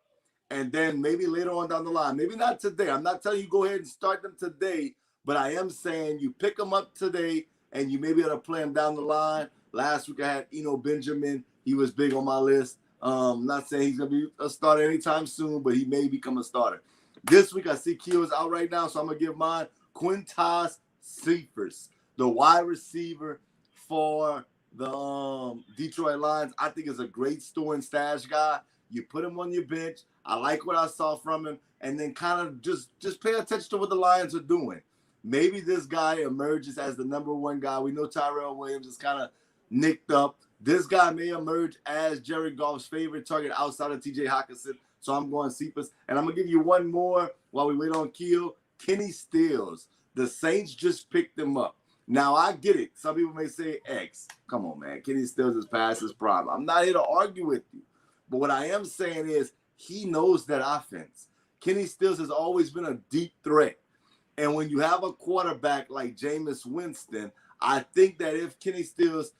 and then maybe later on down the line, maybe not today. I'm not telling you go ahead and start them today, but I am saying you pick them up today and you may be able to play them down the line. Last week I had Eno Benjamin. He was big on my list. Not saying he's going to be a starter anytime soon, but he may become a starter. This week, I see Keo's out right now, so I'm going to give mine Quintus Cephas, the wide receiver for the Detroit Lions. I think is a great store and stash guy. You put him on your bench. I like what I saw from him, and then kind of just pay attention to what the Lions are doing. Maybe this guy emerges as the number 1 guy. We know Tyrell Williams is kind of nicked up. This guy may emerge as Jared Goff's favorite target outside of TJ Hawkinson. So I'm going Cephas. And I'm going to give you one more while we wait on Keel. Kenny Stills. The Saints just picked him up. Now, I get it. Some people may say X. Come on, man. Kenny Stills is past his prime. I'm not here to argue with you. But what I am saying is he knows that offense. Kenny Stills has always been a deep threat. And when you have a quarterback like Jameis Winston, I think that if Kenny Stills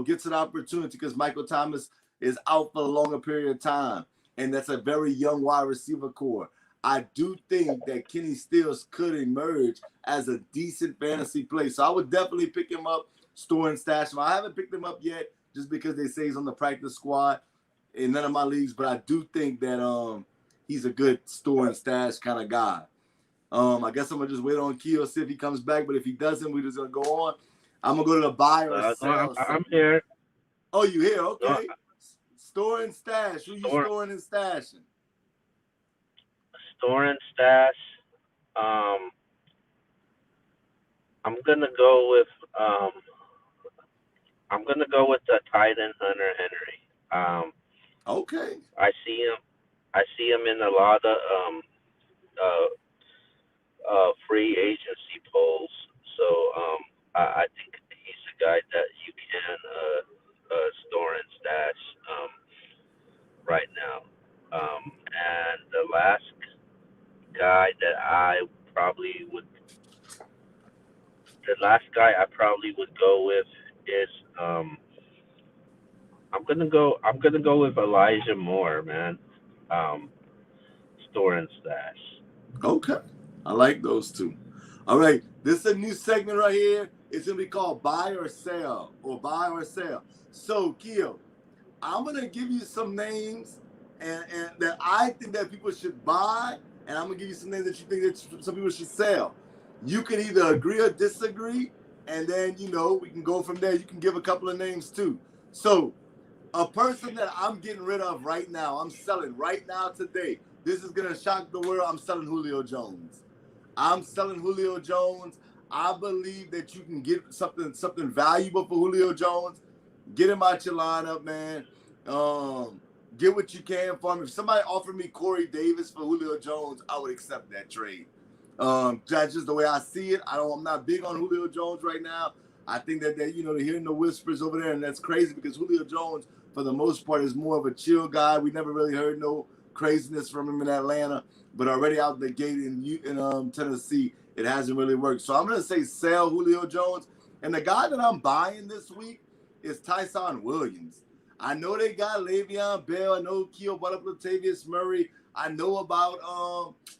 gets an opportunity because Michael Thomas is out for a longer period of time, and that's a very young wide receiver core. I do think that Kenny Stills could emerge as a decent fantasy play. So I would definitely pick him up, store and stash him. I haven't picked him up yet just because they say he's on the practice squad in none of my leagues, but I do think that he's a good store and stash kind of guy. I guess I'm going to just wait on Keo, see if he comes back, but if he doesn't, we're just going to go on. I'm going to go to the buy or sell. I'm here. Oh, you here? Okay. Store and stash. Who you storing and stashing? Store and stash. I'm gonna go with the tight end Hunter Henry. Okay. I see him in a lot of free agency polls. So I think he's a guy that you can store and stash right now. And the last guy I probably would go with is I'm gonna go with Elijah Moore, man. Store and stash. Okay. I like those two. All right. This is a new segment right here. It's going to be called Buy or Sell. So, Keo, I'm going to give you some names and that I think that people should buy, and I'm going to give you some names that you think that some people should sell. You can either agree or disagree, and then, we can go from there. You can give a couple of names, too. So, A person that I'm getting rid of right now, I'm selling right now today. This is going to shock the world. I'm selling Julio Jones. I'm selling Julio Jones. I believe that you can get something valuable for Julio Jones. Get him out your lineup, man. Get what you can for him. If somebody offered me Corey Davis for Julio Jones, I would accept that trade. That's just the way I see it. I'm not big on Julio Jones right now. I think that they're hearing the whispers over there, and that's crazy because Julio Jones, for the most part, is more of a chill guy. We never really heard no craziness from him in Atlanta, but already out the gate in Tennessee, it hasn't really worked. So I'm going to say sell Julio Jones. And the guy that I'm buying this week is Tyson Williams. I know they got Le'Veon Bell. I know Keo brought up Latavius Murray. I know about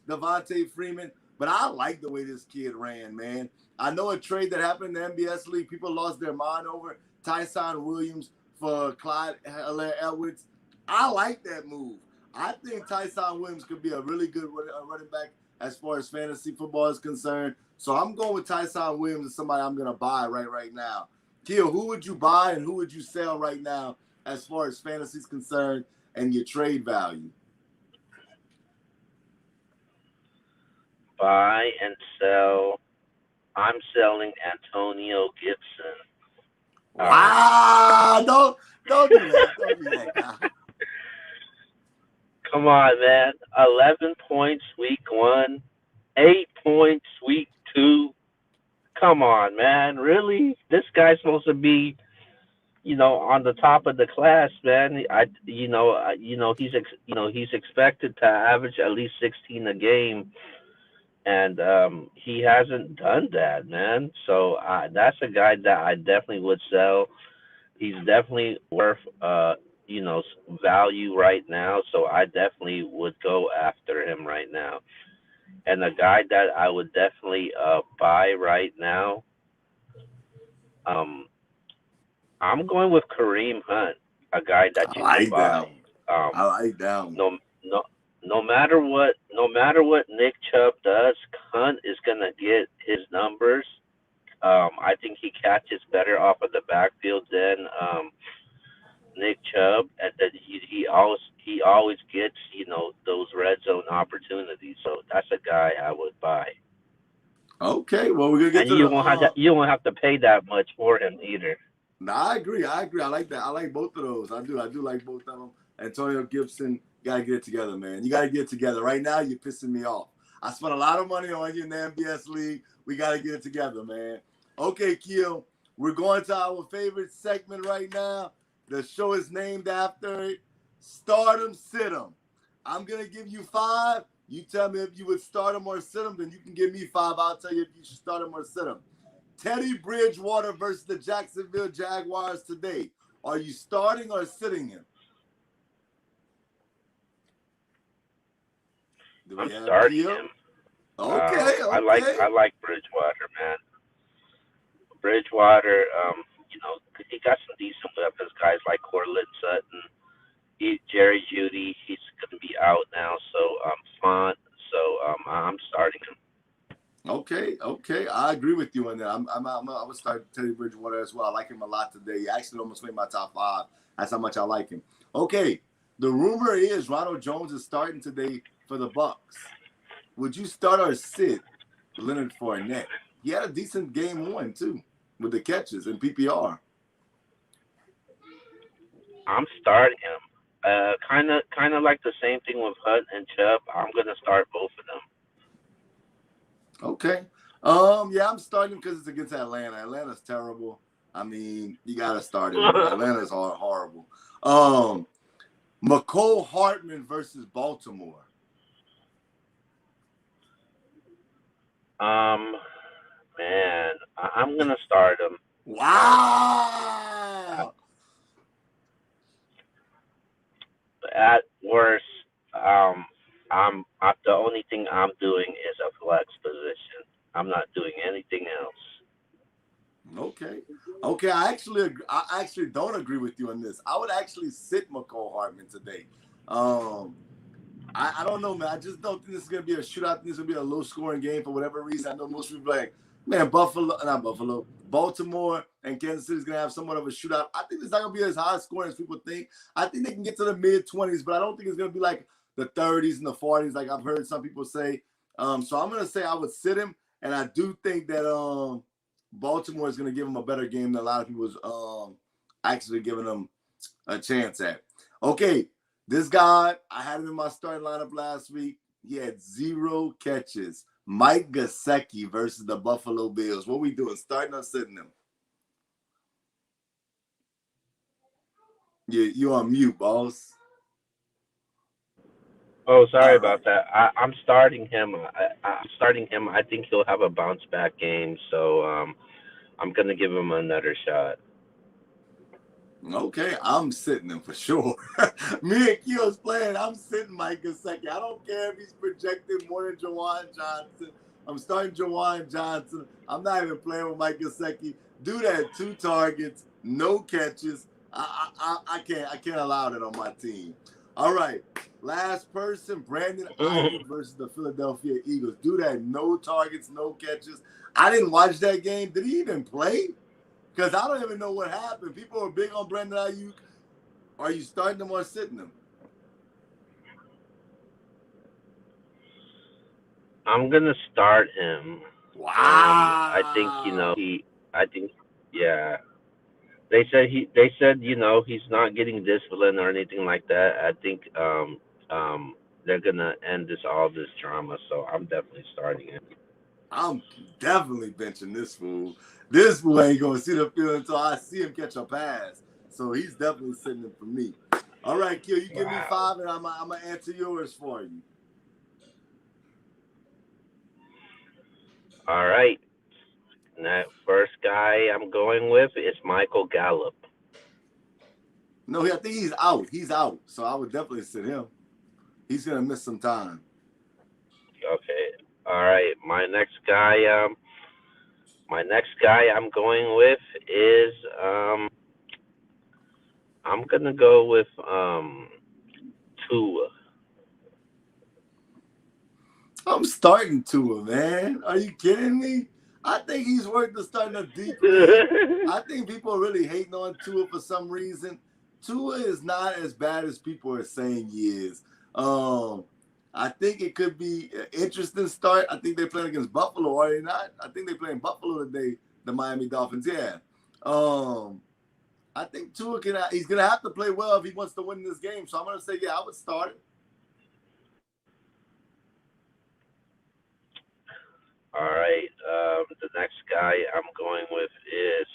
Devontae Freeman. But I like the way this kid ran, man. I know a trade that happened in the NBS League. People lost their mind over Tyson Williams for Clyde Edwards. I like that move. I think Tyson Williams could be a really good running back as far as fantasy football is concerned. So I'm going with Tyson Williams as somebody I'm going to buy right now. Keo, who would you buy and who would you sell right now as far as fantasy is concerned and your trade value? Buy and sell. I'm selling Antonio Gibson. Wow! Don't do that. Don't do that, guy. Come on, man. 11 points week 1, 8 points week 2. Come on, man. Really? This guy's supposed to be, on the top of the class, man. He's expected to average at least 16 a game. And he hasn't done that, man. So that's a guy that I definitely would sell. He's definitely worth, value right now. So I definitely would go after him right now. And a guy that I would definitely buy right now, I'm going with Kareem Hunt, a guy that you can buy. I like that. No matter what Nick Chubb does, Hunt is gonna get his numbers. I think he catches better off of the backfield than Nick Chubb, and that he always gets those red zone opportunities. So that's a guy I would buy. Okay, well we're gonna get and you won't have to pay that much for him either. No, I agree. I like that. I like both of those. I do like both of them. Antonio Gibson. You got to get it together, man. You got to get it together. Right now, you're pissing me off. I spent a lot of money on you in the NBS League. We got to get it together, man. Okay, Keo, we're going to our favorite segment right now. The show is named after it. Start 'em, sit 'em. I'm going to give you 5. You tell me if you would start 'em or sit 'em, then you can give me 5. I'll tell you if you should start 'em or sit 'em. Teddy Bridgewater versus the Jacksonville Jaguars today. Are you starting or sitting him? I'm starting him. Okay. I like Bridgewater, man. Bridgewater, he got some decent weapons, guys like Cortland Sutton, Jerry Jeudy. He's going to be out now, so Font. So I'm starting him. Okay. I agree with you on that. I would start Teddy Bridgewater as well. I like him a lot today. He actually almost made my top 5. That's how much I like him. Okay. The rumor is Ronald Jones is starting today for the Bucks. Would you start or sit Leonard Fournette? He had a decent game 1 too with the catches in PPR. I'm starting him. Kind of like the same thing with Hunt and Chubb. I'm gonna start both of them. Okay. Yeah, I'm starting because it's against Atlanta. Atlanta's terrible. I mean, you gotta start it. Atlanta's horrible. McCole Hardman versus Baltimore. Man, I'm gonna start him. Wow. At worst, the only thing I'm doing is a flex position. I'm not doing anything else. Okay. I actually don't agree with you on this. I would actually sit McCole Hardman today. I don't know, man. I just don't think this is gonna be a shootout. I think this is gonna be a low-scoring game for whatever reason. I know most people are like, Man, Baltimore and Kansas City is going to have somewhat of a shootout. I think it's not going to be as high scoring as people think. I think they can get to the mid-20s, but I don't think it's going to be like the 30s and the 40s like I've heard some people say. So I'm going to say I would sit him, and I do think that Baltimore is going to give him a better game than a lot of people's actually giving him a chance at. Okay, this guy, I had him in my starting lineup last week. He had 0 catches. Mike Gesicki versus the Buffalo Bills. What we doing? Starting or sitting him? Yeah, you on mute, boss. Oh, sorry about that. I'm starting him. I'm starting him. I think he'll have a bounce back game, so I'm gonna give him another shot. Okay, I'm sitting him for sure. Me and Keo's playing. I'm sitting Mike Gesicki. I don't care if he's projected more than Jawan Johnson. I'm starting Jawan Johnson. I'm not even playing with Mike Gesicki. Dude had 2 targets, no catches. I can't allow that on my team. All right, last person, Brandon Ayuk versus the Philadelphia Eagles. Dude had no targets, no catches. I didn't watch that game. Did he even play? Because I don't even know what happened. People are big on Brandon Ayuk. Are you starting him or sitting him? I'm gonna start him. Wow. I think yeah. They said he's not getting disciplined or anything like that. I think they're gonna end all this drama. So I'm definitely starting him. I'm definitely benching this fool. This fool ain't gonna see the field until I see him catch a pass. So he's definitely sitting it for me. All right, Kill, you give me 5 and I'm gonna answer yours for you. All right. That first guy I'm going with is Michael Gallup. No, I think he's out. He's out. So I would definitely sit him. He's gonna miss some time. Okay. All right. My next guy I'm going with is I'm gonna go with Tua. I'm starting Tua, man. Are you kidding me? I think he's worth the starting a deep league. I think people are really hating on Tua for some reason. Tua is not as bad as people are saying he is. I think it could be an interesting start. I think they're playing against Buffalo, are they not? I think they're playing Buffalo today, the Miami Dolphins. Yeah. I think Tua he's gonna have to play well if he wants to win this game. So I'm gonna say, yeah, I would start it. All right. The next guy I'm going with is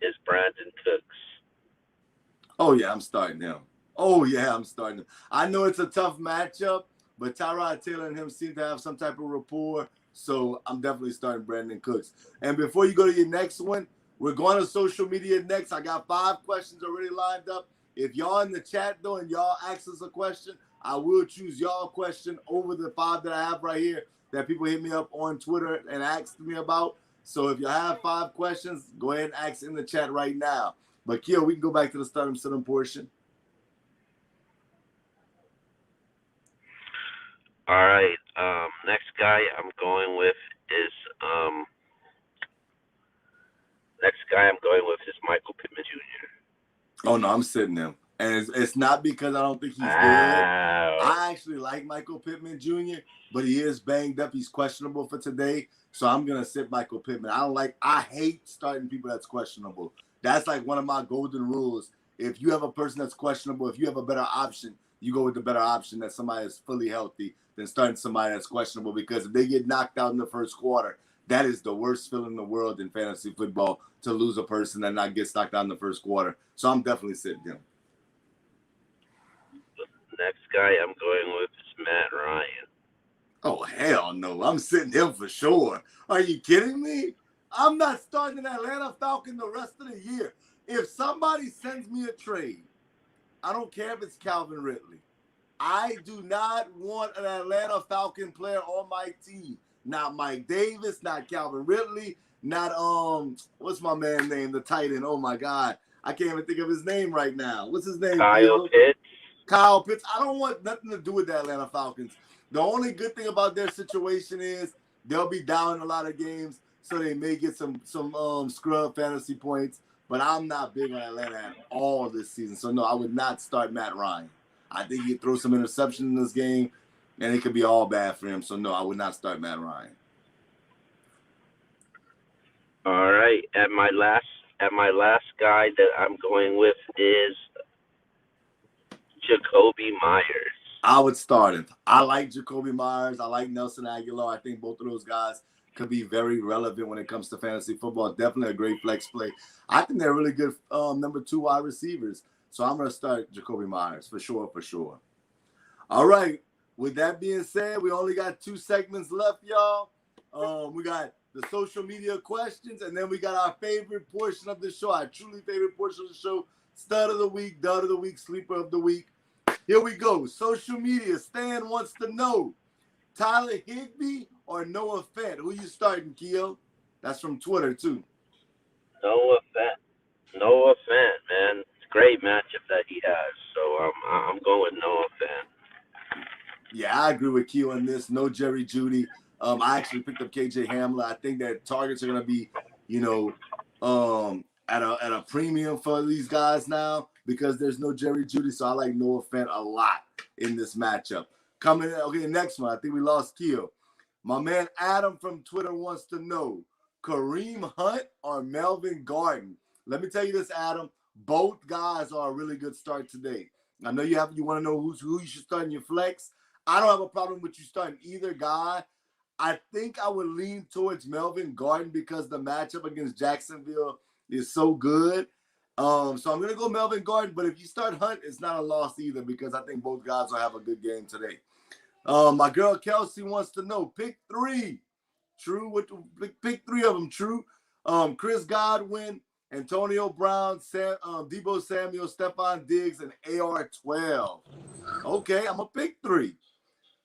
is Brandon Cooks. Oh yeah, I'm starting him. I know it's a tough matchup, but Tyrod Taylor and him seem to have some type of rapport. So I'm definitely starting Brandon Cooks. And before you go to your next one, we're going to social media next. I got 5 questions already lined up. If y'all in the chat though and y'all ask us a question, I will choose y'all question over the 5 that I have right here that people hit me up on Twitter and asked me about. So if you have 5 questions, go ahead and ask in the chat right now. But Keo, we can go back to the start and sit-em portion. All right. Next guy I'm going with is Michael Pitman Jr. Oh no, I'm sitting him. And it's not because I don't think he's good. I actually like Michael Pittman Jr., but he is banged up. He's questionable for today. So I'm going to sit Michael Pittman. I hate starting people that's questionable. That's like one of my golden rules. If you have a person that's questionable, if you have a better option, you go with the better option that somebody is fully healthy than starting somebody that's questionable, because if they get knocked out in the first quarter, that is the worst feeling in the world in fantasy football, to lose a person that not gets knocked out in the first quarter. So I'm definitely sitting him. Next guy I'm going with is Matt Ryan. Oh, hell no. I'm sitting him for sure. Are you kidding me? I'm not starting an Atlanta Falcon the rest of the year. If somebody sends me a trade, I don't care if it's Calvin Ridley, I do not want an Atlanta Falcon player on my team. Not Mike Davis, not Calvin Ridley, not what's my man's name? The tight end. Oh my God. I can't even think of his name right now. What's his name? Kyle Pitts. Kyle Pitts. I don't want nothing to do with the Atlanta Falcons. The only good thing about their situation is they'll be down in a lot of games, so they may get some scrub fantasy points. But I'm not big on Atlanta at all this season. So, no, I would not start Matt Ryan. I think he'd throw some interception in this game, and it could be all bad for him. So, no, I would not start Matt Ryan. All right. And my last guy that I'm going with is Jacoby Myers. I would start him. I like Jacoby Myers. I like Nelson Aguilar. I think both of those guys could be very relevant when it comes to fantasy football. Definitely a great flex play. I think they're really good number 2 wide receivers. So I'm going to start Jacoby Myers for sure. All right. With that being said, we only got 2 segments left, y'all. We got the social media questions, and then we got our favorite portion of the show, our truly favorite portion of the show, Stud of the Week, Dud of the Week, Sleeper of the Week. Here we go. Social media. Stan wants to know, Tyler Higbee or Noah Fant? Who you starting, Keo? That's from Twitter, too. Noah Fant, man. It's a great matchup that he has. So I'm going with Noah Fant. Yeah, I agree with Keo on this. No Jerry Jeudy. I actually picked up KJ Hamler. I think that targets are going to be, at a premium for these guys now because there's no Jerry Jeudy. So I like Noah Fant a lot in this matchup. Coming in, okay, next one. I think we lost Keo. My man Adam from Twitter wants to know, Kareem Hunt or Melvin Gordon? Let me tell you this, Adam. Both guys are a really good start today. I know you want to know who you should start in your flex. I don't have a problem with you starting either guy. I think I would lean towards Melvin Gordon because the matchup against Jacksonville is so good. So I'm going to go Melvin Gordon. But if you start Hunt, it's not a loss either because I think both guys will have a good game today. My girl Kelsey wants to know, pick 3. True, pick 3 of them. True. Chris Godwin, Antonio Brown, Deebo Samuel, Stephon Diggs, and AR-12. Okay, I'm going to pick 3.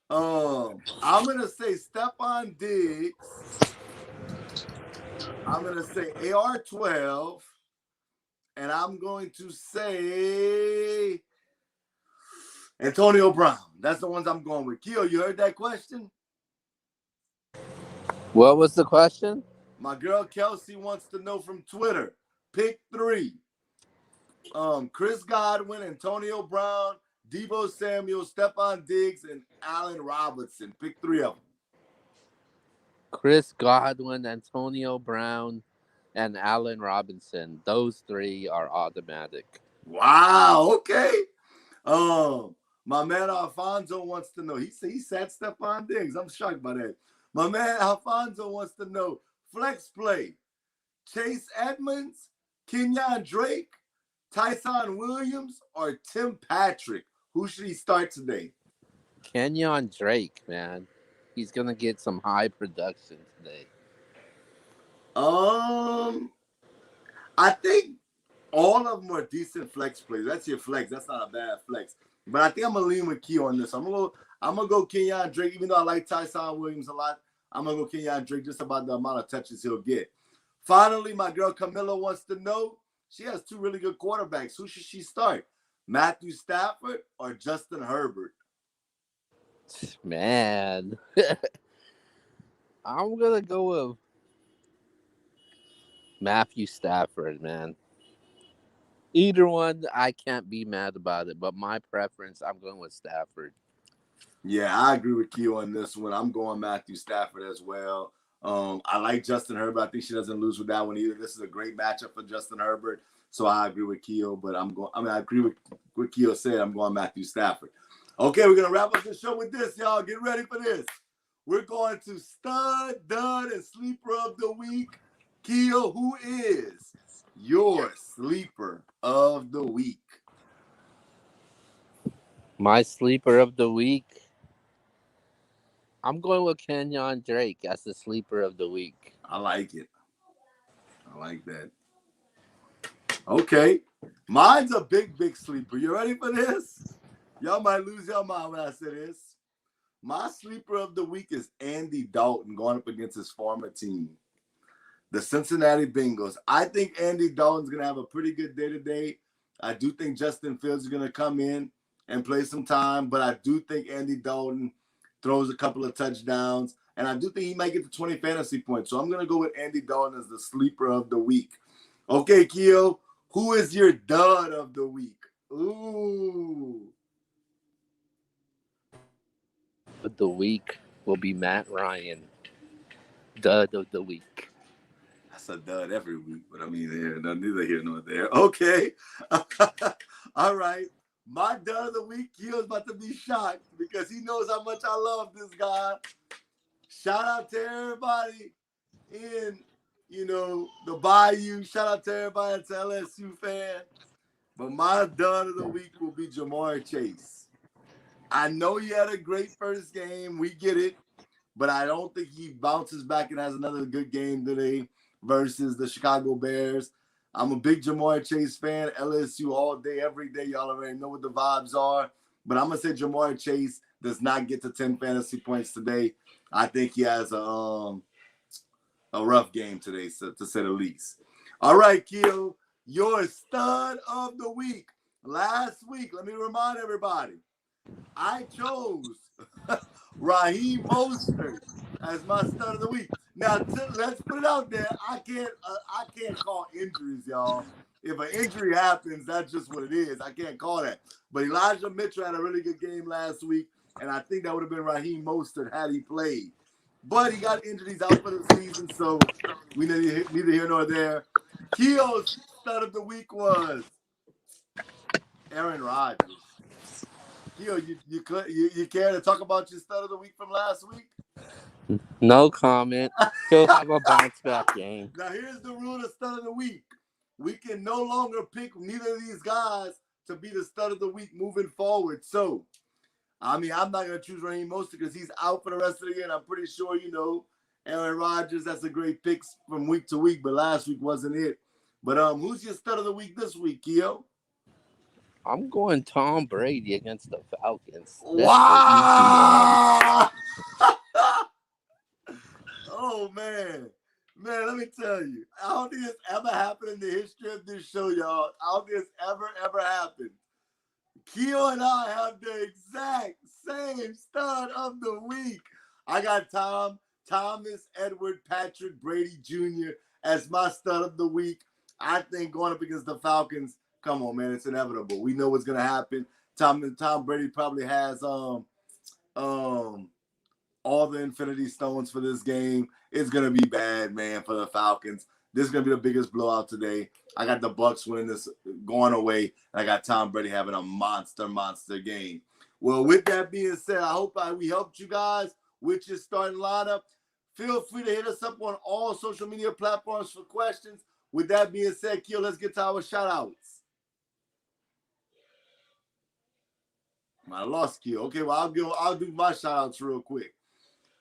I'm going to say Stephon Diggs. I'm going to say AR-12. And I'm going to say Antonio Brown. That's the ones I'm going with. Keo, you heard that question? What was the question? My girl Kelsey wants to know from Twitter. Pick 3. Chris Godwin, Antonio Brown, Deebo Samuel, Stephon Diggs, and Allen Robinson. Pick 3 of them. Chris Godwin, Antonio Brown, and Allen Robinson. Those 3 are automatic. Wow. Okay. My man Alfonso wants to know. He sat Stephon Diggs. I'm shocked by that. My man Alfonso wants to know, flex play, Chase Edmonds, Kenyon Drake, Tyson Williams, or Tim Patrick? Who should he start today? Kenyon Drake, man. He's going to get some high production today. I think all of them are decent flex plays. That's your flex. That's not a bad flex. But I think I'm going to lean with Key on this. I'm gonna go Kenyon Drake, even though I like Tyson Williams a lot. I'm going to go Kenyon Drake just about the amount of touches he'll get. Finally, my girl Camilla wants to know, she has 2 really good quarterbacks. Who should she start? Matthew Stafford or Justin Herbert? Man. I'm going to go with Matthew Stafford, man. Either one, I can't be mad about it. But my preference, I'm going with Stafford. Yeah, I agree with you on this one. I'm going Matthew Stafford as well. I like Justin Herbert. I think she doesn't lose with that one either. This is a great matchup for Justin Herbert. So I agree with Keo, but I agree with what Keo said. I'm going Matthew Stafford. Okay, we're going to wrap up the show with this, y'all. Get ready for this. We're going to Stud, Dud, and Sleeper of the Week. Keo, who is your Sleeper of the Week? My Sleeper of the Week, I'm going with Kenyon Drake as the Sleeper of the Week. I like it. I like that. Okay. Mine's a big sleeper. You ready for this? Y'all might lose your mind when I say this. My Sleeper of the Week is Andy Dalton going up against his former team, the Cincinnati Bengals. I think Andy Dalton's going to have a pretty good day today. I do think Justin Fields is going to come in and play some time, but I do think Andy Dalton throws a couple of touchdowns, and I do think he might get to 20 fantasy points. So I'm going to go with Andy Dalton as the sleeper of the week. Okay, Keo, who is your dud of the week? Ooh. Of the week will be Matt Ryan. Dud of the week. That's a dud every week, but I mean, neither here nor there. Okay. All right. My dud of the week, Keo's about to be shocked because he knows how much I love this guy. Shout out to everybody in, the Bayou. Shout out to everybody that's an LSU fan. But my dud of the week will be Jamar Chase. I know he had a great first game. We get it. But I don't think he bounces back and has another good game today versus the Chicago Bears. I'm a big Jamar Chase fan. LSU all day, every day. Y'all already know what the vibes are. But I'm going to say Jamar Chase does not get to 10 fantasy points today. I think he has a rough game today, to say the least. All right, Keo, your stud of the week. Last week, let me remind everybody, I chose Raheem Mostert as my stud of the week. Now, let's put it out there. I can't call injuries, y'all. If an injury happens, that's just what it is. I can't call that. But Elijah Mitchell had a really good game last week, and I think that would have been Raheem Mostert had he played. But he got injured. He's out for the season, so we neither here nor there. Keo's stud of the week was Aaron Rodgers. Keo, you care to talk about your stud of the week from last week? No comment. He'll have a bounce back game. Now, here's the rule of stud of the week. We can no longer pick neither of these guys to be the stud of the week moving forward. So, I mean, I'm not going to choose Raheem Mostert because he's out for the rest of the year, and I'm pretty sure, Aaron Rodgers, that's a great pick from week to week, but last week wasn't it. But who's your stud of the week this week, Keo? I'm going Tom Brady against the Falcons. Wow! Oh, man. Man, let me tell you. I don't think it's ever happened in the history of this show, y'all. I don't think it's ever happened. Keo and I have the exact same stud of the week. I got Thomas Edward Patrick Brady Jr. as my stud of the week. I think going up against the Falcons, come on, man, it's inevitable. We know what's going to happen. Tom Brady probably has all the Infinity Stones for this game. It's going to be bad, man, for the Falcons. This is going to be the biggest blowout today. I got the Bucs winning this, going away, and I got Tom Brady having a monster game. Well, with that being said, I hope we helped you guys with your starting lineup. Feel free to hit us up on all social media platforms for questions. With that being said, Keo, let's get to our shout-outs. I lost Keo. Okay, well, I'll do my shout-outs real quick.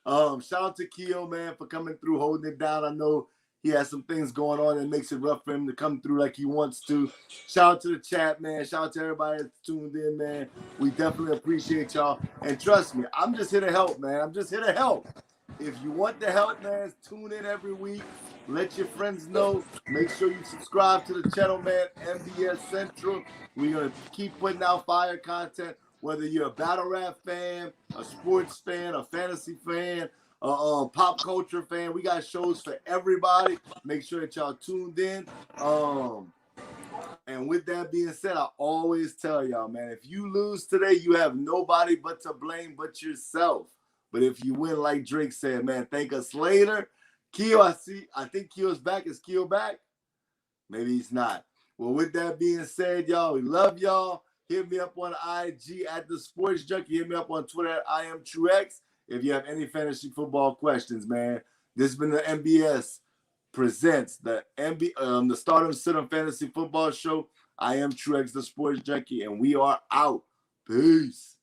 Shout out to Keo, man, for coming through, holding it down. I know he has some things going on that makes it rough for him to come through like he wants to. Shout out to the chat, man. Shout out to everybody that's tuned in, man. We definitely appreciate y'all. And trust me, I'm just here to help, man. I'm just here to help. If you want the help, man, tune in every week. Let your friends know. Make sure you subscribe to the channel, man, NBS Central. We're going to keep putting out fire content. Whether you're a battle rap fan, a sports fan, a fantasy fan, a pop culture fan, we got shows for everybody. Make sure that y'all tuned in. And with that being said, I always tell y'all, man, if you lose today, you have nobody but to blame but yourself. But if you win, like Drake said, man, thank us later. Keo, I think Keo's back. Is Keo back? Maybe he's not. Well, with that being said, y'all, we love y'all. Hit me up on IG at The Sports Junkie. Hit me up on Twitter at IamTrueX if you have any fantasy football questions, man. This has been the NBS presents the Stardom Sit-On Fantasy Football Show. I am Truex, The Sports Junkie, and we are out. Peace.